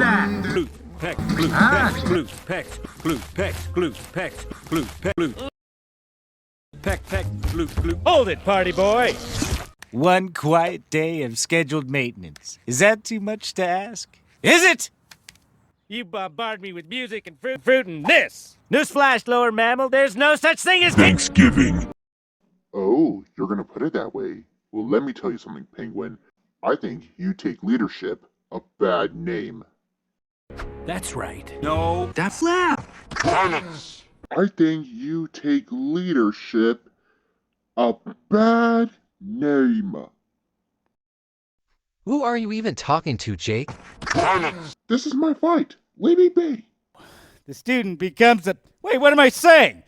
that? Glute, peck, glute, peck, glute, peck, glute, peck, glute, peck, glute, peck, glute. Peck, peck, glute, glute. Hold it, party boy! One quiet day of scheduled maintenance. Is that too much to ask? Is it? You bombard me with music and fruit and this! Newsflash, lower mammal, there's no such thing as Thanksgiving. Oh, you're gonna put it that way. Well, let me tell you something, Penguin. I think you take leadership a bad name. That's right. No, that's left. I think you take leadership a bad name. Who are you even talking to, Jake? This is my fight. Leave me be. The student becomes a... Wait, what am I saying?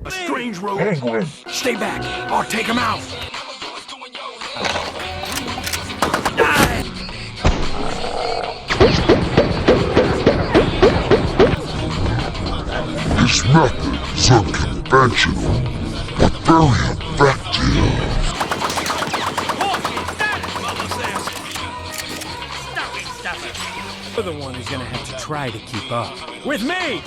A strange road. Stay back, or take him out. This method is unconventional, but very effective. You're the one who's gonna have to try to keep up. With me!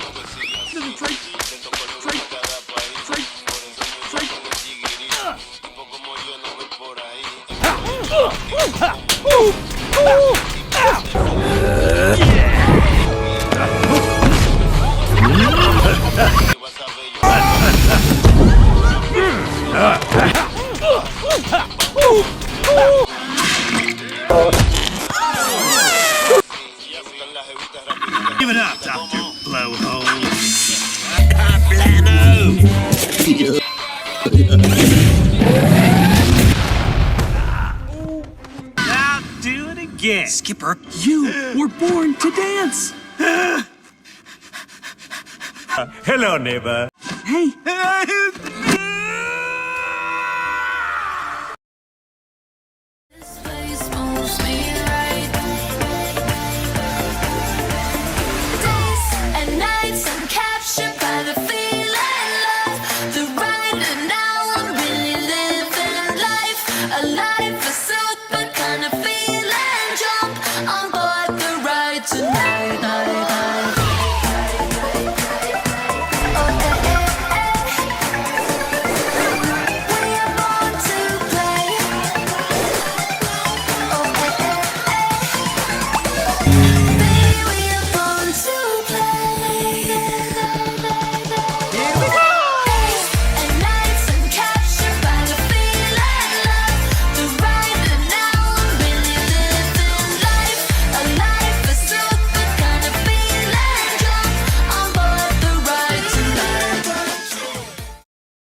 Give it up, Dr. Blowhole. Now do it again. Skipper, you were born to dance. Hello, neighbor. Hey,